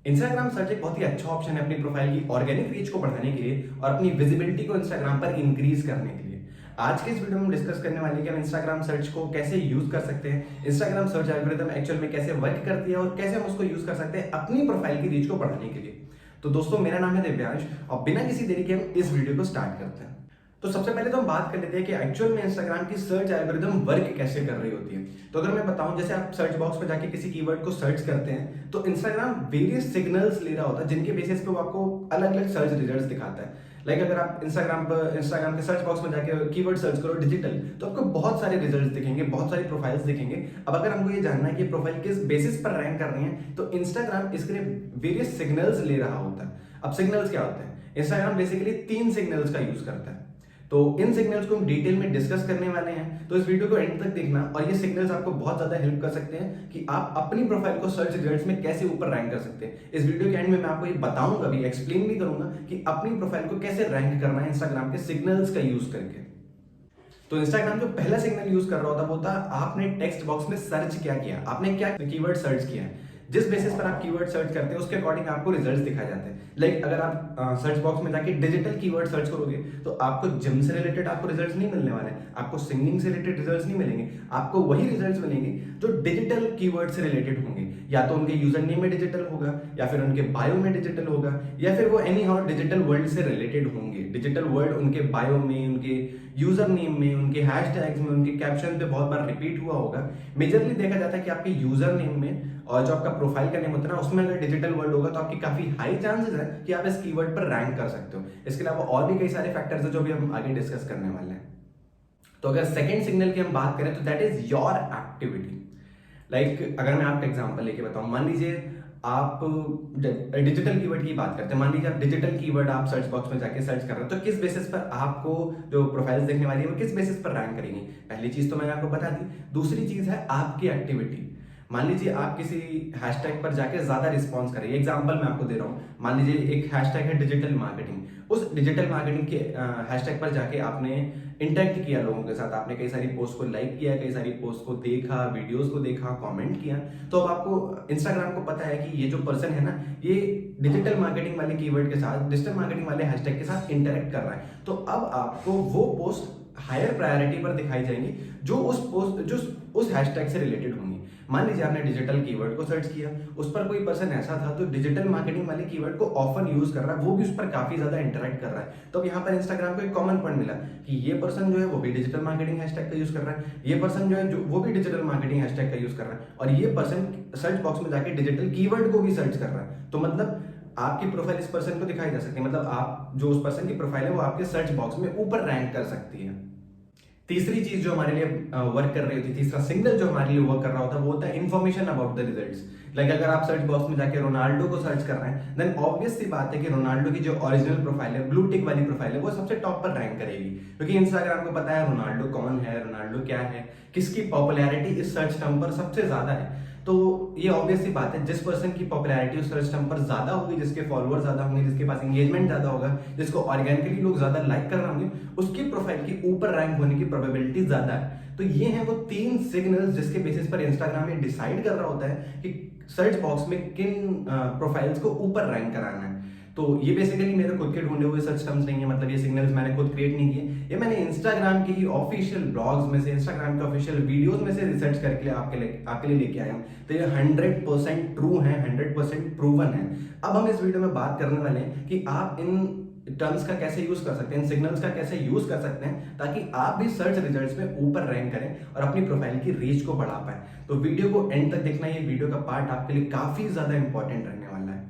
Instagram search एक बहुत ही अच्छा ऑप्शन है अपनी प्रोफाइल की ऑर्गेनिक रीच को बढ़ाने के लिए और अपनी विजिबिलिटी को इंस्टाग्राम पर इंक्रीज करने के लिए। आज के इस वीडियो में हम डिस्कस करने वाले हैं कि हम इंस्टाग्राम सर्च को कैसे यूज कर सकते हैं, इंस्टाग्राम सर्च एल्गोरिदम एक्चुअल में कैसे वर्क करती है और कैसे हम उसको यूज कर सकते हैं अपनी प्रोफाइल की रीच को बढ़ाने के लिए। तो दोस्तों, मेरा नाम है दिव्यांश और बिना किसी देरी के हम इस वीडियो को स्टार्ट करते हैं। तो सबसे पहले तो हम बात कर लेते हैं कि एक्चुअल में इंस्टाग्राम की सर्च एल्गोरिदम वर्क कैसे कर रही होती है। तो अगर मैं बताऊं, जैसे आप सर्च बॉक्स में जाके किसी कीवर्ड को सर्च करते हैं तो इंस्टाग्राम वेरियस सिग्नल्स ले रहा होता है जिनके बेसिस पे वो आपको अलग अलग सर्च रिजल्ट्स दिखाता है। लाइक अगर आप इंस्टाग्राम के सर्च बॉक्स में जाके कीवर्ड सर्च करो डिजिटल, तो आपको बहुत सारे रिजल्ट्स दिखेंगे, बहुत सारी प्रोफाइल्स दिखेंगे। अब अगर हमको ये जानना है कि प्रोफाइल किस बेसिस पर रैंक कर रही है तो इंस्टाग्राम इसके लिए वेरियस सिग्नल्स ले रहा होता है। अब सिग्नल्स क्या होते हैं? इंस्टाग्राम बेसिकली 3 सिग्नल्स का यूज करता है। तो इन सिग्नल्स को हम डिटेल में डिस्कस करने वाले हैं, तो इस वीडियो को एंड तक देखना और ये सिग्नल्स आपको बहुत ज्यादा हेल्प कर सकते हैं कि आप अपनी प्रोफाइल को सर्च रिजल्ट्स में कैसे ऊपर रैंक कर सकते हैं। इस वीडियो के एंड में मैं आपको ये बताऊंगा भी, एक्सप्लेन भी करूंगा कि अपनी प्रोफाइल को कैसे रैंक करना है इंस्टाग्राम के सिग्नल्स का यूज करके। तो इंस्टाग्राम जो पहला सिग्नल यूज कर रहा होता वो था आपने टेक्स्ट बॉक्स में सर्च क्या किया, आपने क्या कीवर्ड सर्च किया है। जिस बेसिस पर आप कीवर्ड सर्च करते हैं उसके अकॉर्डिंग आपको रिजल्ट्स दिखाए जाते हैं। लाइक अगर आप सर्च बॉक्स में जाके डिजिटल कीवर्ड सर्च करोगे तो आपको जिम से रिलेटेड आपको रिजल्ट्स नहीं मिलने वाले, आपको सिंगिंग से रिलेटेड रिजल्ट्स नहीं मिलेंगे, आपको वही रिजल्ट्स मिलेंगे जो डिजिटल कीवर्ड से रिलेटेड होंगे। या तो उनके यूजर नेम में डिजिटल होगा, या फिर उनके बायो में डिजिटल होगा, या फिर वो एनी हाउ डिजिटल वर्ल्ड से रिलेटेड होंगे। डिजिटल वर्ल्ड उनके बायो में, उनके यूजर नेम में, उनके हैशटैग्स में, उनके कैप्शन पे बहुत बार रिपीट हुआ होगा। मेजरली देखा जाता है कि आपके यूजर नेम में और जो आपका प्रोफाइल का नेम होता है ना, उसमें अगर डिजिटल वर्ड होगा तो आपकी काफी हाई चांसेस है कि आप इस कीवर्ड पर रैंक कर सकते हो। इसके अलावा और भी कई सारे फैक्टर्स हैं जो भी हम आगे डिस्कस करने वाले हैं। तो अगर सेकंड सिग्नल की हम बात करें तो that is your activity. Like अगर मैं आपका एग्जांपल लेके बताऊं, मान लीजिए आप डिजिटल कीवर्ड की बात करते हैं। मान लीजिए आप डिजिटल कीवर्ड आप सर्च बॉक्स में जाके सर्च कर रहे हो, तो किस बेसिस पर आपको जो प्रोफाइल्स देखने वाली है वो किस बेसिस पर रैंक करेंगी? पहली चीज तो मैंने आपको बता दी। दूसरी चीज है आपकी एक्टिविटी। मान लीजिए आप किसी हैशटैग पर जाके ज्यादा रिस्पॉन्स करें। एग्जांपल मैं आपको दे रहा हूँ, मान लीजिए एक हैशटैग है डिजिटल मार्केटिंग। उस डिजिटल मार्केटिंग के हैशटैग पर जाके आपने इंटरेक्ट किया लोगों के साथ, आपने कई सारी पोस्ट को लाइक किया, कई सारी पोस्ट को देखा, वीडियोस को देखा, कमेंट किया, तो अब आपको इंस्टाग्राम को पता है कि ये जो पर्सन है ना, ये डिजिटल मार्केटिंग वाले कीवर्ड के साथ, डिजिटल मार्केटिंग वाले हैशटैग के साथ इंटरेक्ट कर रहा है। तो अब आपको वो पोस्ट हायर प्रायोरिटी पर दिखाई जाएंगी जो उस हैशटैग से रिलेटेड होंगी। मान लीजिए आपने डिजिटल कीवर्ड को सर्च किया, उस पर कोई पर्सन ऐसा था तो डिजिटल मार्केटिंग वाले कीवर्ड को ऑफन यूज कर रहा है, वो भी उस पर काफी ज्यादा इंटरेक्ट कर रहा है। तो अब यहाँ पर इंस्टाग्राम को एक कॉमन पॉइंट मिला कि ये पर्सन जो है वो भी डिजिटल मार्केटिंग हैशटैग का यूज कर रहा है, ये पर्सन जो है वो भी डिजिटल मार्केटिंग हैशटैग का यूज कर रहा है, और ये पर्सन सर्च बॉक्स में जाके डिजिटल कीवर्ड को भी सर्च कर रहा है। तो मतलब आपकी प्रोफाइल इस पर्सन को दिखाई जा सकती है, मतलब आप जो उस पर्सन की प्रोफाइल है वो आपके सर्च बॉक्स में ऊपर रैंक कर सकती है। तीसरी चीज जो हमारे लिए वर्क कर रही होती है, तीसरा सिग्नल जो हमारे लिए वर्क कर रहा होता है वो होता है information about the results. Like अगर आप सर्च बॉक्स में जाके रोनाल्डो को सर्च कर रहे हैं, देन ऑब्वियस सी बात है कि रोनाल्डो की जो ओरिजिनल प्रोफाइल है, ब्लू टिक वाली प्रोफाइल है, वो सबसे टॉप पर रैंक करेगी, क्योंकि इंस्टाग्राम को पता है रोनाल्डो कौन है, रोनाल्डो क्या है, किसकी पॉपुलैरिटी इस सर्च टर्म पर सबसे ज्यादा है। तो ये ऑब्वियस सी बात है, जिस पर्सन की पॉपुलैरिटी उस सर्च टर्म पर ज्यादा होगी, जिसके फॉलोअर ज्यादा होंगे, जिसके पास एंगेजमेंट ज्यादा होगा, जिसको ऑर्गेनिकली लोग ज्यादा लाइक कर रहे होंगे, उसकी प्रोफाइल की ऊपर रैंक होने की प्रोबेबिलिटी ज्यादा है। तो ये हैं वो 3 सिग्नल्स जिसके बेसिस पर इंस्टाग्राम ये डिसाइड कर रहा होता है कि सर्च बॉक्स में किन प्रोफाइल्स को ऊपर रैंक कराना है। तो ये बेसिकली मेरे खुद के ढूंढे हुए सर्च टर्म्स नहीं है, मतलब ये सिग्नल्स मैंने खुद क्रिएट नहीं किए, ये मैंने इंस्टाग्राम की ऑफिशियल ब्लॉग्स में से, इंस्टाग्राम के ऑफिशियल वीडियोस में से रिसर्च करके आपके लिए लेके आया हूं। तो ये 100% ट्रू है, 100% प्रूवन है। अब हम इस वीडियो में बात करने वाले हैं कि आप इन टर्म्स का कैसे यूज कर सकते हैं, इन सिग्नल्स का कैसे यूज कर सकते हैं ताकि आप भी सर्च रिजल्ट्स में ऊपर रैंक करें और अपनी प्रोफाइल की रीच को बढ़ा पाए। तो वीडियो को एंड तक देखना, ये वीडियो का पार्ट आपके लिए काफी ज्यादा इंपॉर्टेंट रहने वाला है।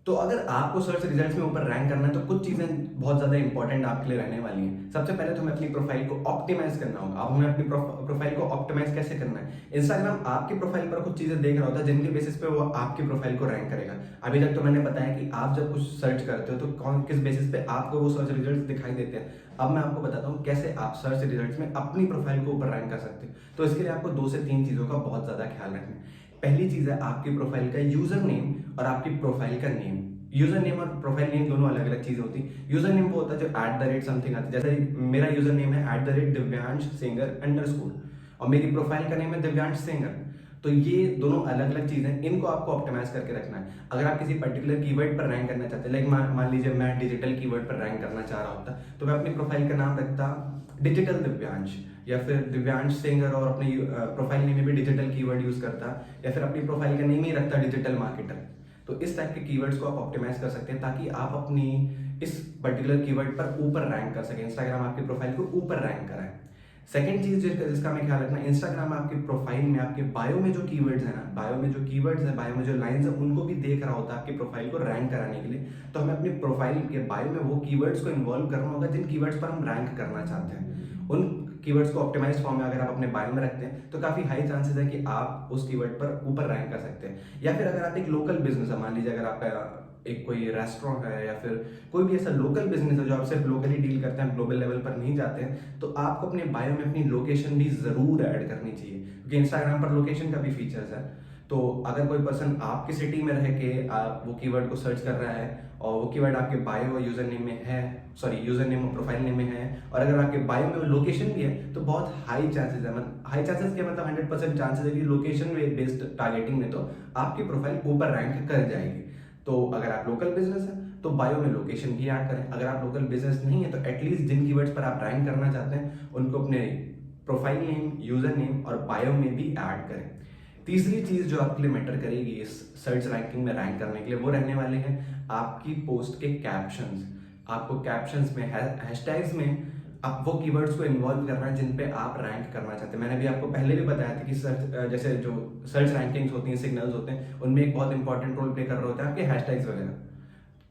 तो अगर आपको सर्च रिजल्ट्स में ऊपर रैंक करना है तो कुछ चीजें बहुत ज्यादा इंपॉर्टेंट आपके लिए रहने वाली हैं। सबसे पहले तो हमें अपनी प्रोफाइल को ऑप्टिमाइज करना होगा। अब हमें अपनी प्रोफाइल को ऑप्टिमाइज कैसे करना है? इंस्टाग्राम आपकी प्रोफाइल पर कुछ चीजें देख रहा होता है जिनके बेसिस पे वो आपकी प्रोफाइल को रैंक करेगा। अभी तक तो मैंने बताया कि आप जब कुछ सर्च करते हो तो कौन किस बेसिस पे आपको वो सर्च रिजल्ट दिखाई देते हैं। अब मैं आपको बताता हूँ कैसे आप सर्च रिजल्ट्स में अपनी प्रोफाइल को ऊपर रैंक कर सकते हो। तो इसके लिए आपको 2 से 3 चीजों का बहुत ज्यादा ख्याल रखना है। पहली चीज है आपकी प्रोफाइल का यूजर नेम और आपकी प्रोफाइल का नेम। यूजर नेम और प्रोफाइल नेम दोनों अलग अलग चीजें होती है। यूजर नेम वो होता है जो @समथिंग आता है, जैसे मेरा यूजर नेम है @दिव्यांश सिंगर _ और मेरी प्रोफाइल का नेम है दिव्यांश सिंगर। तो ये दोनों अलग अलग चीजें, इनको आपको ऑप्टिमाइज करके रखना है। अगर आप किसी पर्टिकुलर कीवर्ड पर रैंक करना चाहते हैं, लाइक मान लीजिए मैं डिजिटल कीवर्ड पर रैंक करना चाह रहा होता, तो मैं अपनी प्रोफाइल का नाम रखता डिजिटल दिव्यांश, या फिर दिव्यांश सिंगर, और अपने प्रोफाइल नेम में भी डिजिटल कीवर्ड यूज करता, या फिर अपनी प्रोफाइल का नेम ही रखता डिजिटल मार्केटर। तो इस टाइप के कीवर्ड्स को आप ऑप्टिमाइज कर सकते हैं ताकि आप अपनी इस पर्टिकुलर कीवर्ड पर ऊपर रैंक कर सकें, इंस्टाग्राम आपकी प्रोफाइल को ऊपर रैंक कराए। सेकंड चीज जिसका हमें ख्याल रखना है, इंस्टाग्राम आपके प्रोफाइल में, आपके बायो में जो कीवर्ड्स है ना, बायो में जो कीवर्ड्स है, बायो में जो लाइंस है, उनको भी देख रहा होता है आपकी प्रोफाइल को रैंक कराने के लिए। तो हमें अपनी प्रोफाइल के बायो में वो कीवर्ड्स को इन्वॉल्व करना होगा जिन कीवर्ड्स पर हम रैंक करना चाहते हैं। उन कीवर्ड्स को ऑप्टिमाइज फॉर्म में अगर आप अपने बायो में रखते हैं तो काफी हाई चांसेस है कि आप उस कीवर्ड पर ऊपर रैंक कर सकते हैं। या फिर अगर आप एक लोकल बिजनेस है, मान लीजिए अगर आपका एक कोई रेस्टोरेंट है या फिर कोई भी ऐसा लोकल बिजनेस है जो आप सिर्फ लोकली डील करते हैं, ग्लोबल लेवल पर नहीं जाते हैं, तो आपको अपने बायो में अपनी लोकेशन भी जरूर ऐड करनी चाहिए, क्योंकि इंस्टाग्राम पर लोकेशन का भी फीचर्स है। तो अगर कोई पर्सन आपकी सिटी में रह के आप वो कीवर्ड को सर्च कर रहा है और वो कीवर्ड आपके बायो और यूजर नेम में है, यूजर नेम और प्रोफाइल नेम में है, और अगर आपके बायो में लोकेशन भी है, तो बहुत हाई चांसेस है, हाई चांसेस क्या मतलब 100% चांसेस है कि लोकेशन बेस्ड टारगेटिंग में तो आपकी प्रोफाइल ऊपर रैंक कर जाएगी। तो अगर आप लोकल बिजनेस है तो बायो में लोकेशन भी ऐड करें। अगर आप लोकल बिजनेस नहीं है तो एटलीस्ट जिन कीवर्ड्स पर आप रैंक करना चाहते हैं उनको अपने प्रोफाइल नेम, यूजर नेम और बायो में भी ऐड करें। तीसरी चीज जो आपके लिए मैटर करेगी इस सर्च रैंकिंग में रैंक करने के लिए, वो रहने वाले हैं आपकी पोस्ट के कैप्शंस। आपको कैप्शंस में, हैशटैग्स में आप वो कीवर्ड्स को इन्वॉल्व करना है जिन पे आप रैंक करना चाहते हैं। मैंने भी आपको पहले भी बताया था कि सर्च जैसे जो सर्च रैंकिंग्स होती हैं, सिग्नल्स होते हैं, उनमें एक बहुत इंपॉर्टेंट रोल प्ले कर रहे होते हैं आपके हैशटैग्स वगैरह,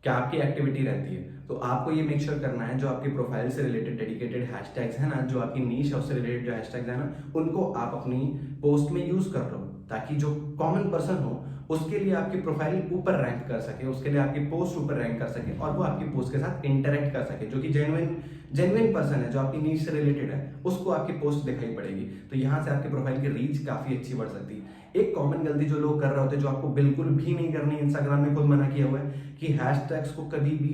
क्या आपकी एक्टिविटी रहती है। तो आपको ये मेक श्योर करना है जो आपकी प्रोफाइल से रिलेटेड डेडिकेटेड हैशटैग्स है ना, जो आपकी नीश है उससे रिलेटेड जो हैशटैग्स है ना, उनको आप अपनी पोस्ट में यूज कर लो, ताकि जो कॉमन पर्सन हो उसके लिए आपकी प्रोफाइल ऊपर रैंक कर सके, उसके लिए आपकी पोस्ट ऊपर रैंक कर सके और वो आपकी पोस्ट के साथ इंटरेक्ट कर सके। जो कि जेन्युइन पर्सन है, जो आपकी नीश से रिलेटेड है, उसको आपकी पोस्ट दिखाई पड़ेगी। तो यहाँ से आपकी प्रोफाइल की रीच काफी अच्छी बढ़ सकती है। एक कॉमन गलती जो लोग कर रहे होते हैं, जो आपको बिल्कुल भी नहीं करनी, इंस्टाग्राम ने खुद मना किया हुआ है कि हैशटैग्स को कभी भी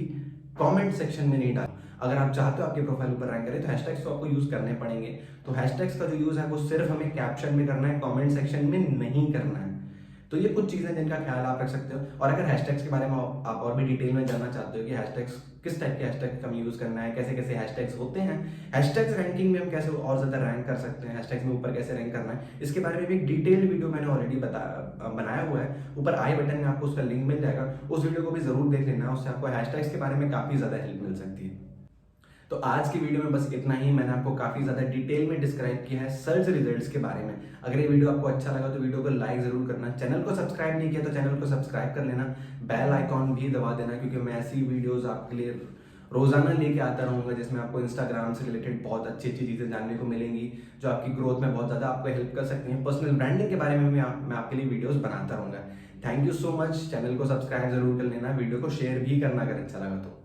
कमेंट सेक्शन में नहीं डाल। अगर आप चाहते हो आपकी प्रोफाइल ऊपर रैंक करे तो हैशटैग्स तो आपको यूज करने पड़ेंगे। तो हैशटैग्स का जो यूज है वो सिर्फ हमें कैप्शन में करना है, कमेंट सेक्शन में नहीं करना है। तो ये कुछ चीजें जिनका ख्याल आप रख सकते हो। और अगर हैशटैग्स के बारे में आप और भी डिटेल में जानना चाहते हो कि हैशटैग्स किस टाइप के हैशटैग का यूज करना है, कैसे कैसे हैशटैग्स होते हैं, हैशटैग्स रैंकिंग में हम कैसे और ज्यादा रैंक कर सकते हैं, हैशटैग्स में ऊपर कैसे रैंक करना है, इसके बारे में भी एक डिटेल्ड वीडियो मैंने ऑलरेडी बनाया हुआ है। ऊपर आई बटन में आपको उसका लिंक मिल जाएगा, उस वीडियो को भी जरूर देख लेना, उससे आपको हैशटैग्स के बारे में काफी ज्यादा हेल्प मिल सकती है। तो आज की वीडियो में बस इतना ही। मैंने आपको काफी ज्यादा डिटेल में डिस्क्राइब किया है सर्च रिजल्ट्स के बारे में। अगर ये वीडियो आपको अच्छा लगा तो वीडियो को लाइक जरूर करना, चैनल को सब्सक्राइब नहीं किया तो चैनल को सब्सक्राइब कर लेना, बेल आइकॉन भी दबा देना, क्योंकि मैं ऐसी वीडियोस आपके लिए रोजाना लेके आता रहूंगा जिसमें आपको इंस्टाग्राम से रिलेटेड बहुत अच्छी अच्छी चीजें जानने को मिलेंगी, जो आपकी ग्रोथ में बहुत ज्यादा आपको हेल्प कर सकती हैं। पर्सनल ब्रांडिंग के बारे में मैं आपके लिए वीडियोस बनाता रहूंगा। Thank you so much. Channel को सब्सक्राइब जरूर कर लेना, वीडियो को शेयर भी करना अगर अच्छा लगा तो।